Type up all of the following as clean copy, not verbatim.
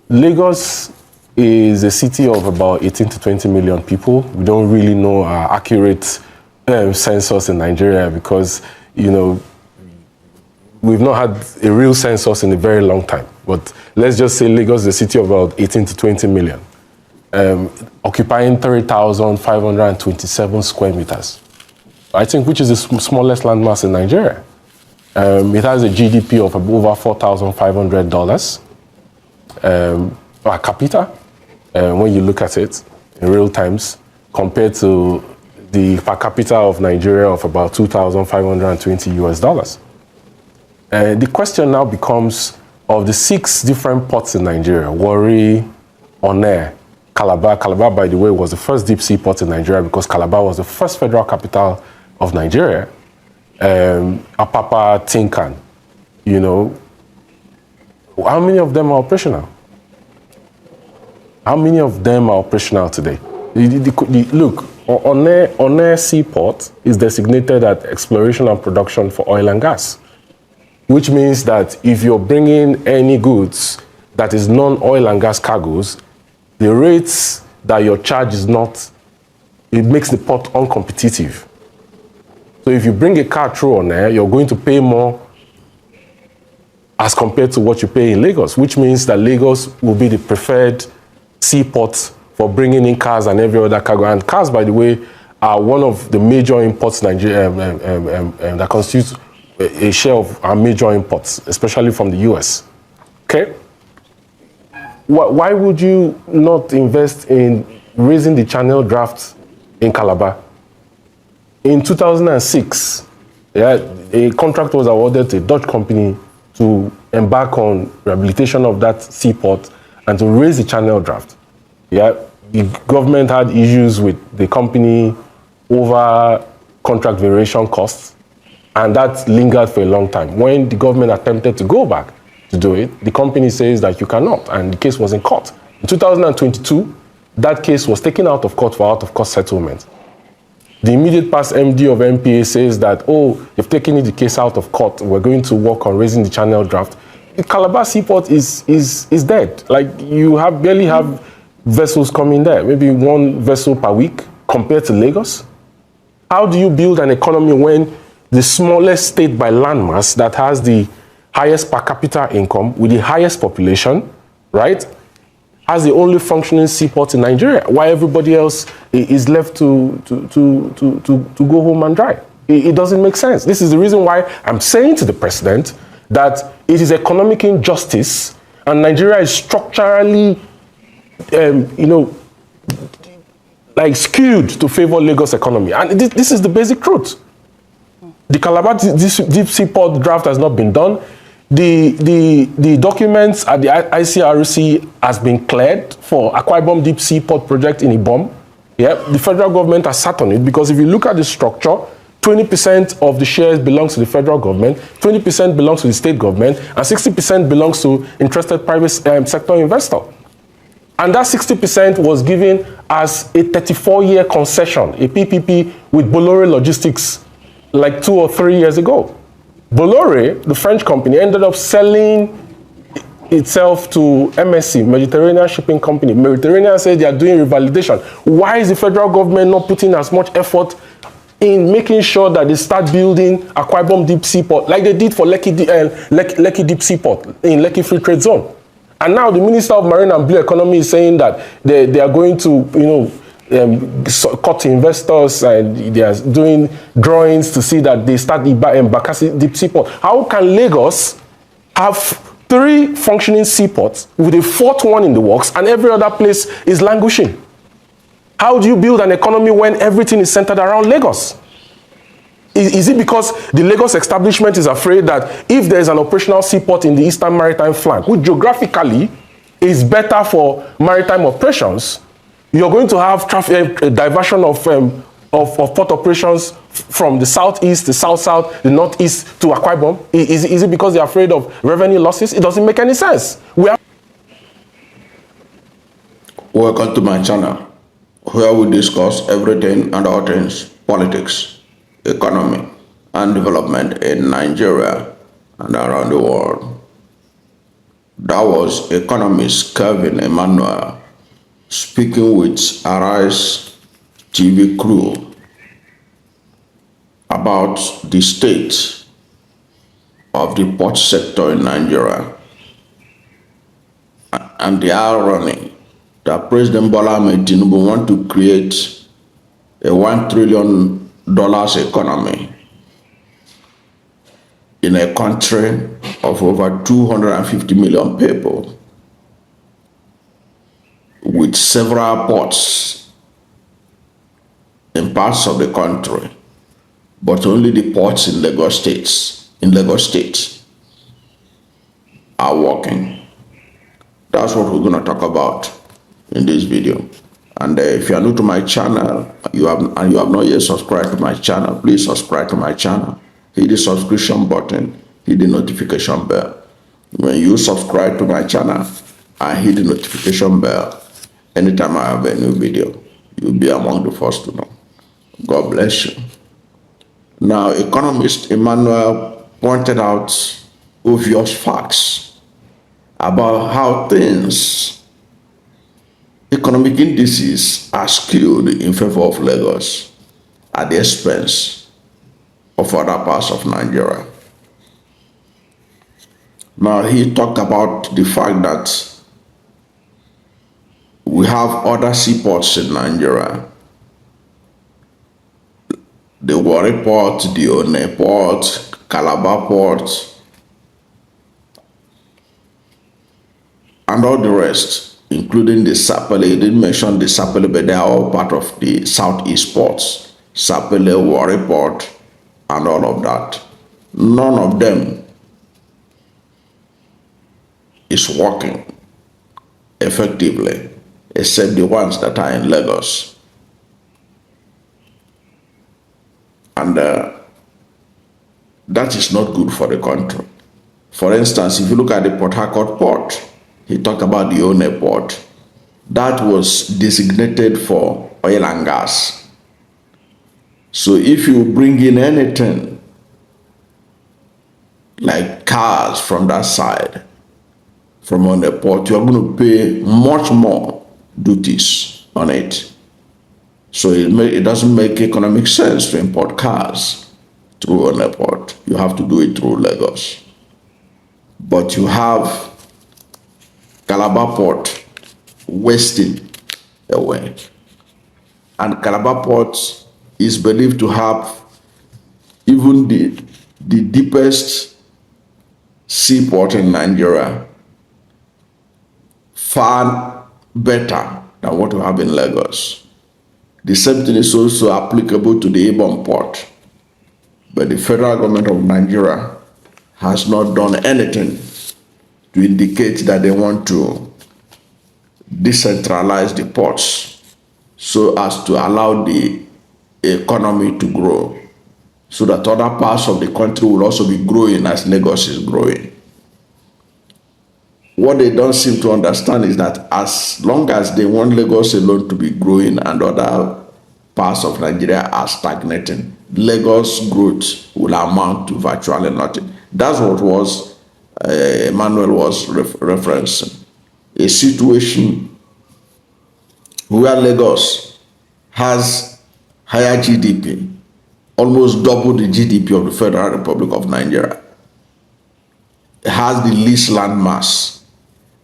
Lagos is a city of about 18 to 20 million people. We don't really know our accurate census in Nigeria because, you know, we've not had a real census in a very long time. But let's just say Lagos is a city of about 18 to 20 million, occupying 3,527 square meters. I think which is the smallest landmass in Nigeria. It has a GDP of over $4,500 per capita when you look at it in real times, compared to the per capita of Nigeria of about $2,520 US. The question now becomes, of the 6 different ports in Nigeria, Warri, Onne, Calabar. Calabar, by the way, was the first deep sea port in Nigeria because Calabar was the first federal capital of Nigeria. Apapa, Tinkan, you know, how many of them are operational? How many of them are operational today? Look, Onne Seaport is designated as exploration and production for oil and gas, which means that if you're bringing any goods that is non-oil and gas cargoes, the rates that your charge is not, it makes the port uncompetitive. So if you bring a car through on there, you're going to pay more as compared to what you pay in Lagos, which means that Lagos will be the preferred seaport for bringing in cars and every other cargo. And cars, by the way, are one of the major imports Nigeria that constitutes a share of our major imports, especially from the US. Okay? Why would you not invest in raising the channel draft in Calabar? In 2006, a contract was awarded to a Dutch company to embark on rehabilitation of that seaport and to raise the channel draft. The government had issues with the company over contract variation costs, and that lingered for a long time. When the government attempted to go back to do it, the company says that you cannot, and the case was in court. In 2022, that case was taken out of court for out-of-court settlement. The immediate past MD of MPA says that, oh, you've taken the case out of court, we're going to work on raising the channel draft. The Calabar Seaport is dead. Like, you barely have vessels coming there, maybe 1 vessel per week compared to Lagos. How do you build an economy when the smallest state by landmass that has the highest per capita income with the highest population, right, has the only functioning seaport in Nigeria, while everybody else is left to go home and dry? It doesn't make sense. This is the reason why I'm saying to the president that it is economic injustice and Nigeria is structurally, like skewed to favor Lagos economy. And this is the basic truth. The Calabar deep seaport draft has not been done. The documents at the ICRC has been cleared for Akwa Ibom deep seaport project in Ibom. Yeah, the federal government has sat on it because if you look at the structure, 20% of the shares belongs to the federal government, 20% belongs to the state government, and 60% belongs to interested private sector investor. And that 60% was given as a 34-year concession, a PPP with Bolloré Logistics, like 2 or 3 years ago. Bolloré, the French company, ended up selling itself to MSC, Mediterranean Shipping Company. Mediterranean said they are doing revalidation. Why is the federal government not putting as much effort in making sure that they start building Akwa Ibom Deep Seaport, like they did for Lekki Deep Seaport in Lekki Free Trade Zone? And now the Minister of Marine and Blue Economy is saying that they are going to, cut investors, and they are doing drawings to see that they start Bakassi Deep Seaport. How can Lagos have 3 functioning seaports with a 4th one in the works and every other place is languishing? How do you build an economy when everything is centered around Lagos? Is it because the Lagos establishment is afraid that if there is an operational seaport in the Eastern Maritime Flank, which geographically is better for maritime operations, you're going to have diversion of port operations from the southeast, the south-south, the northeast to Akwa Ibom? Is it because they're afraid of revenue losses? It doesn't make any sense. Welcome to my channel, where we discuss everything and all things politics, economy, and development in Nigeria and around the world. That was economist Kevin Emmanuel speaking with Arise TV crew about the state of the port sector in Nigeria and the irony that President Bola Ahmed Tinubu want to create a $1 trillion economy in a country of over 250 million people with several ports in parts of the country, but only the ports in Lagos State are working. That's what we're going to talk about in this video. And if you are new to my channel, you have not yet subscribed to my channel, please subscribe to my channel. Hit the subscription button, hit the notification bell. When you subscribe to my channel and hit the notification bell, anytime I have a new video, you'll be among the first to know. God bless you. Now, economist Emmanuel pointed out obvious facts about how economic indices are skewed in favor of Lagos at the expense of other parts of Nigeria. Now, he talked about the fact that we have other seaports in Nigeria. The Warri Port, the One Port, Calabar Port, and all the rest, including the Sapele. He didn't mention the Sapele, but they are all part of the Southeast ports. Sapele, Warri Port, and all of that. None of them is working effectively, except the ones that are in Lagos. And that is not good for the country. For instance, if you look at the Port Harcourt port, he talked about the One Port. That was designated for oil and gas. So if you bring in anything like cars from that side, from on the port, you're going to pay much more duties on it. So it doesn't make economic sense to import cars through an airport. You have to do it through Lagos. But you have Calabar Port wasting away. And Calabar Port is believed to have even the deepest seaport in Nigeria, far better than what we have in Lagos. The same thing is also applicable to the Ibom port. But the federal government of Nigeria has not done anything to indicate that they want to decentralize the ports so as to allow the economy to grow, so that other parts of the country will also be growing as Lagos is growing. What they don't seem to understand is that as long as they want Lagos alone to be growing and other parts of Nigeria are stagnating, Lagos growth will amount to virtually nothing. That's what Emmanuel was referencing. A situation where Lagos has higher GDP, almost double the GDP of the Federal Republic of Nigeria. It has the least land mass,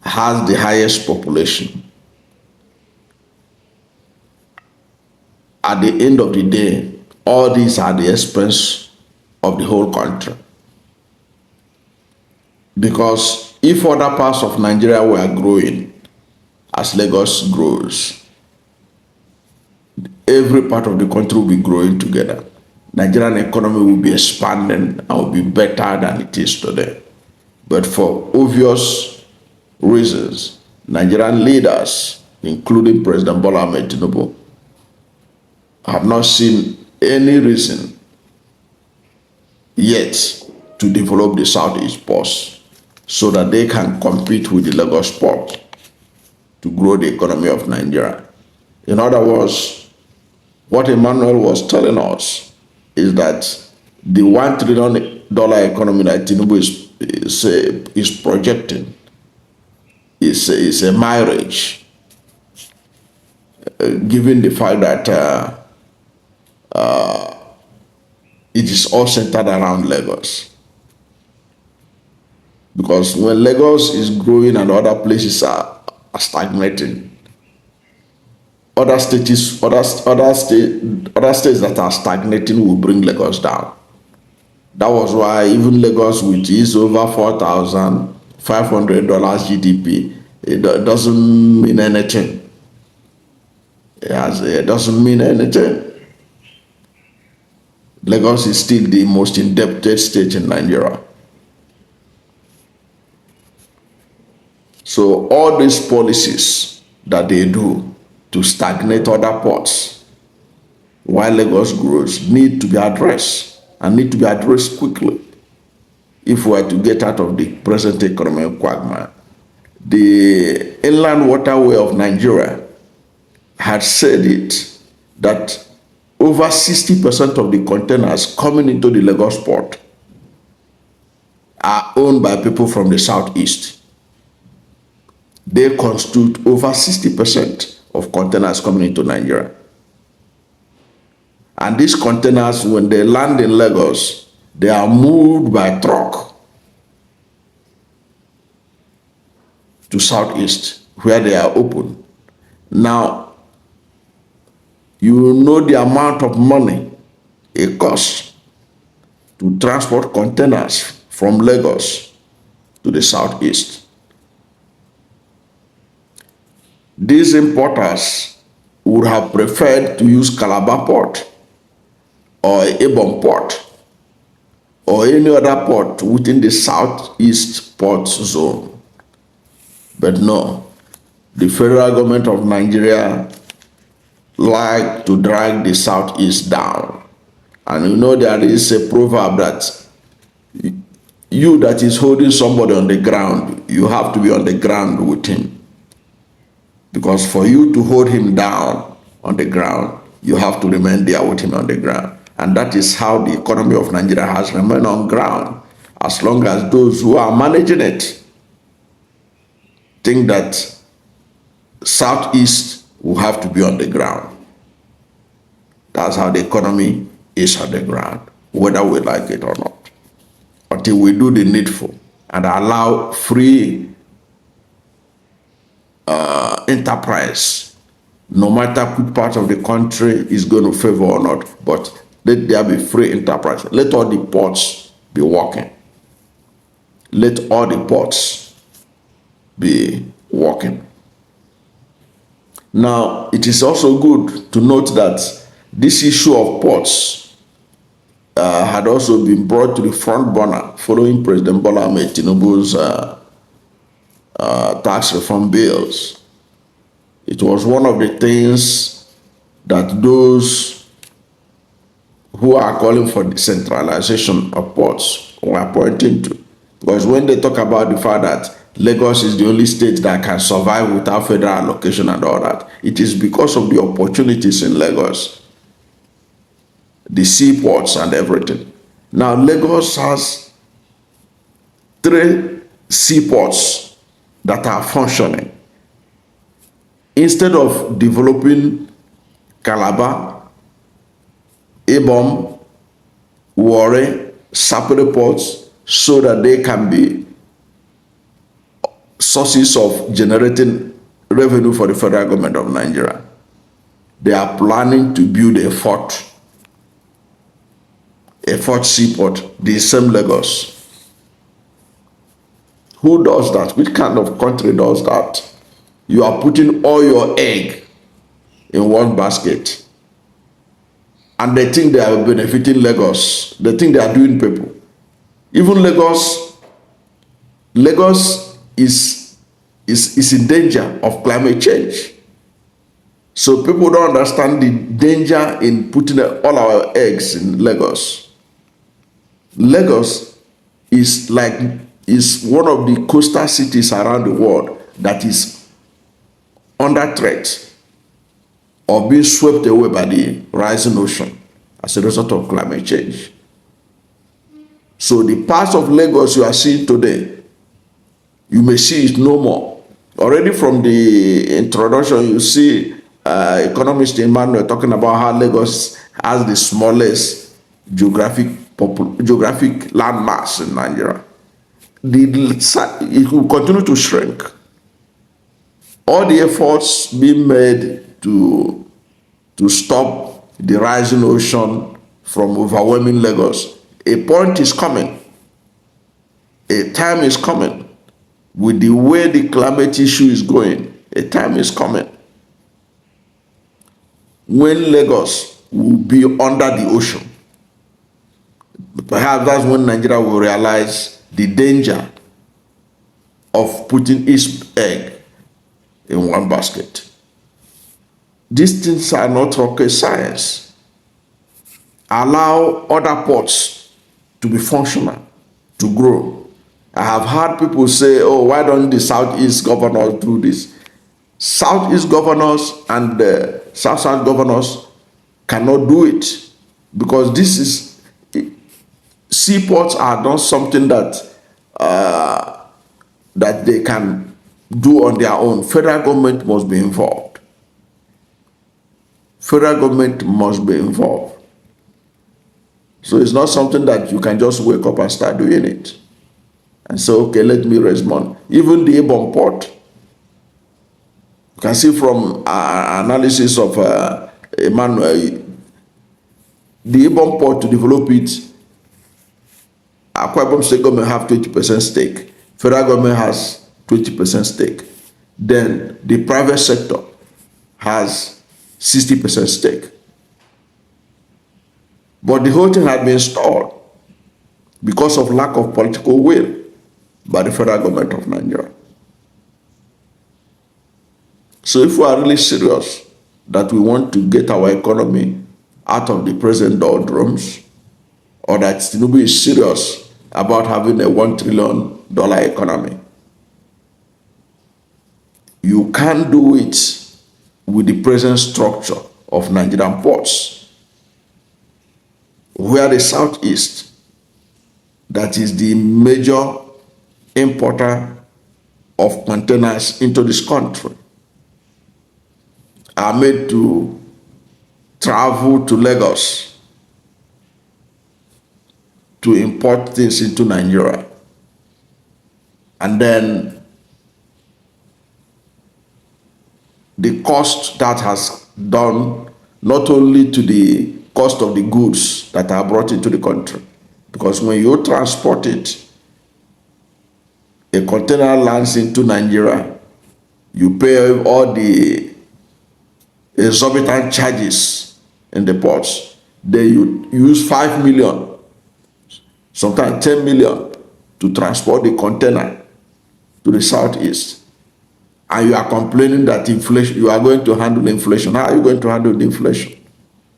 has the highest population. At the end of the day, all these are the expense of the whole country. Because if other parts of Nigeria were growing as Lagos grows, every part of the country will be growing together. Nigerian economy will be expanding and will be better than it is today. But for obvious reasons, Nigerian leaders, including President Bola Ahmed Tinubu, have not seen any reason yet to develop the Southeast ports so that they can compete with the Lagos port to grow the economy of Nigeria. In other words, what Emmanuel was telling us is that the $1 trillion economy that Tinubu is projecting is a marriage, given the fact that it is all centered around Lagos. Because when Lagos is growing and other places are stagnating, other states that are stagnating will bring Lagos down. That was why even Lagos, which is over $4,500 GDP, it doesn't mean anything. It doesn't mean anything. Lagos is still the most indebted state in Nigeria. So all these policies that they do to stagnate other ports while Lagos grows need to be addressed, and need to be addressed quickly if we are to get out of the present economic quagmire. The Inland Waterway of Nigeria had said it, that over 60% of the containers coming into the Lagos port are owned by people from the southeast. They constitute over 60% of containers coming into Nigeria. And these containers, when they land in Lagos, they are moved by truck to southeast, where they are open. Now, you know the amount of money it costs to transport containers from Lagos to the southeast. These importers would have preferred to use Calabar port or Ibom port or any other port within the southeast port zone. But no, the federal government of Nigeria like to drag the southeast down. And you know there is a proverb that you that is holding somebody on the ground, you have to be on the ground with him. Because for you to hold him down on the ground, you have to remain there with him on the ground. And that is how the economy of Nigeria has remained on ground, as long as those who are managing it think that southeast will have to be on the ground. That's how the economy is on the ground, whether we like it or not. Until we do the needful and allow free enterprise, no matter which part of the country is going to favor or not, but let there be free enterprise. Let all the ports be working. Let all the ports be working. Now, it is also good to note that this issue of ports had also been brought to the front burner following President Bola Ahmed Tinubu's tax reform bills. It was one of the things that those who are calling for decentralization of ports were pointing to. Because when they talk about the fact that Lagos is the only state that can survive without federal allocation and all that, it is because of the opportunities in Lagos, the seaports and everything. Now, Lagos has 3 seaports that are functioning. Instead of developing Calabar, Ibom, Warri, Sapele ports so that they can be sources of generating revenue for the federal government of Nigeria, they are planning to build a fourth seaport, the same Lagos. Who does that? Which kind of country does that? You are putting all your egg in one basket, and they think they are benefiting Lagos. They think they are doing people. Even Lagos is in danger of climate change. So people don't understand the danger in putting all our eggs in Lagos. Lagos is one of the coastal cities around the world that is under threat of being swept away by the rising ocean as a result of climate change. So the parts of Lagos you are seeing today, you may see it no more Already from the introduction, you see economist Emmanuel talking about how Lagos has the smallest geographic landmass in Nigeria. It will continue to shrink. All the efforts being made to stop the rising ocean from overwhelming Lagos, a point is coming. A time is coming. With the way the climate issue is going, a time is coming when Lagos will be under the ocean. Perhaps that's when Nigeria will realize the danger of putting its egg in one basket. These things are not rocket science. Allow other ports to be functional, to grow. I have heard people say, oh, why don't the Southeast governors do this? Southeast governors and the South-South governors cannot do it because this is, seaports are not something that that they can do on their own. Federal government must be involved. Federal government must be involved. So it's not something that you can just wake up and start doing it and say, okay, let me raise money. Even the Ebon port, you can see from analysis of Emmanuel, the Ebon port, to develop it, Akwa Ibom State government have 20% stake. Federal government has 20% stake. Then the private sector has 60% stake. But the whole thing had been stalled because of lack of political will by the federal government of Nigeria. So if we are really serious that we want to get our economy out of the present doldrums, or that Tinubu is serious about having a $1 trillion economy, you can't do it with the present structure of Nigerian ports, where the Southeast, that is the major importer of containers into this country, are made to travel to Lagos to import things into Nigeria. And then the cost that has done not only to the cost of the goods that are brought into the country, because when you transport it, a container lands into Nigeria, you pay all the exorbitant charges in the ports. Then you use 5 million, sometimes 10 million, to transport the container to the Southeast. And you are complaining that inflation, you are going to handle inflation. How are you going to handle the inflation?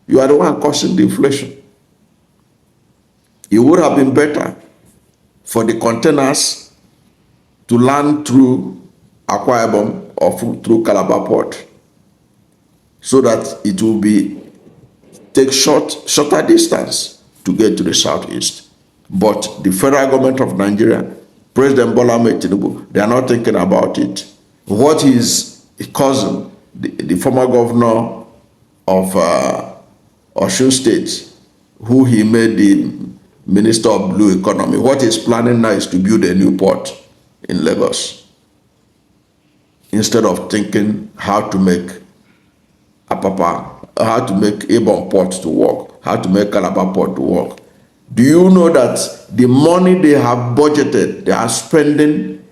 You are the one causing the inflation. It would have been better for the containers to land through Akwa Ibom or through Calabar port, so that it will take shorter distance to get to the Southeast. But the federal government of Nigeria, President Bola Ahmed Tinubu, they are not thinking about it. What his cousin, the former governor of Osun State, who he made the Minister of Blue Economy, what he's planning now is to build a new port in Lagos, instead of thinking how to make how to make Ebon port to work, how to make Calabar port to work. Do you know that the money they have budgeted, they are spending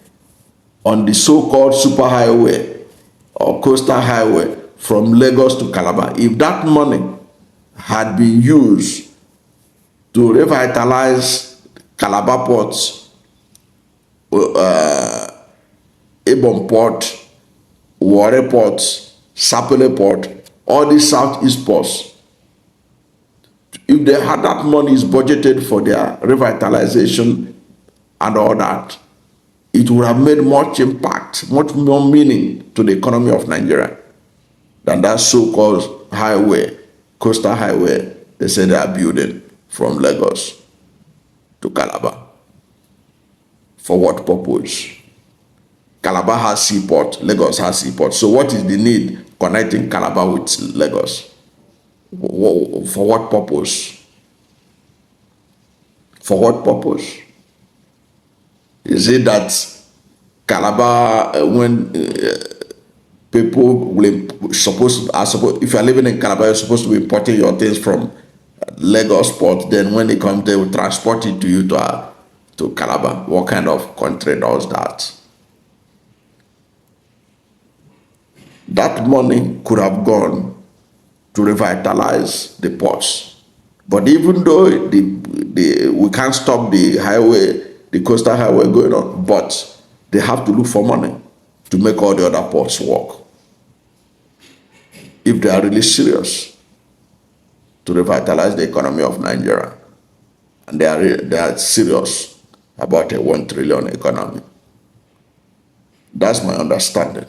on the so-called superhighway or coastal highway from Lagos to Calabar? If that money had been used to revitalize Calabar ports, Ebon port, Warri port, Sapele port, all these Southeast ports, if they had that money is budgeted for their revitalization and all that, it would have made much impact, much more meaning to the economy of Nigeria than that so-called highway, coastal highway they say they are building from Lagos to Calabar. For what purpose? Calabar has seaport, Lagos has seaport. So what is the need connecting Calabar with Lagos? For what purpose? For what purpose? Is it that Calabar, when people will if you are living in Calabar, you're supposed to be importing your things from Lagos port, then when they come, they will transport it to you to Calabar. What kind of country does that? That money could have gone to revitalize the ports. But even though we can't stop the highway, the coastal highway going on, but they have to look for money to make all the other ports work. If they are really serious to revitalize the economy of Nigeria, and they are serious about a 1 trillion economy. That's my understanding.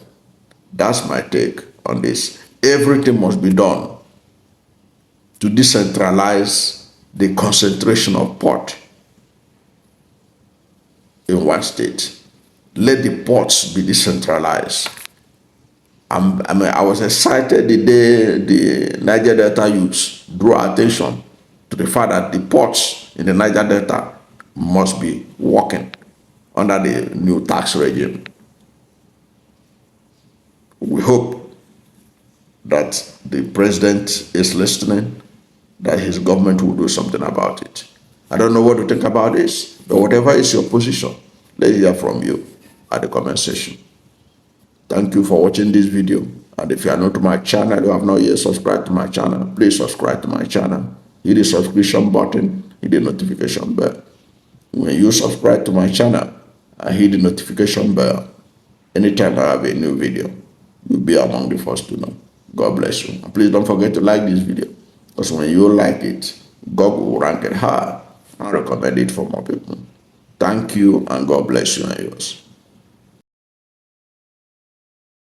That's my take on this. Everything must be done to decentralize the concentration of port in one state. Let the ports be decentralized. I was excited the day the Niger Delta youths drew attention to the fact that the ports in the Niger Delta must be working under the new tax regime. We hope that the president is listening, that his government will do something about it. I don't know what to think about this, but whatever is your position, let's hear from you at the comment section. Thank you for watching this video. And if you are new to my channel, you have not yet subscribed to my channel, please subscribe to my channel. Hit the subscription button, hit the notification bell. When you subscribe to my channel and hit the notification bell, anytime I have a new video, you'll be among the first to know. God bless you. And please don't forget to like this video, because when you like it, God will rank it high and recommend it for more people. Thank you, and God bless you and yours.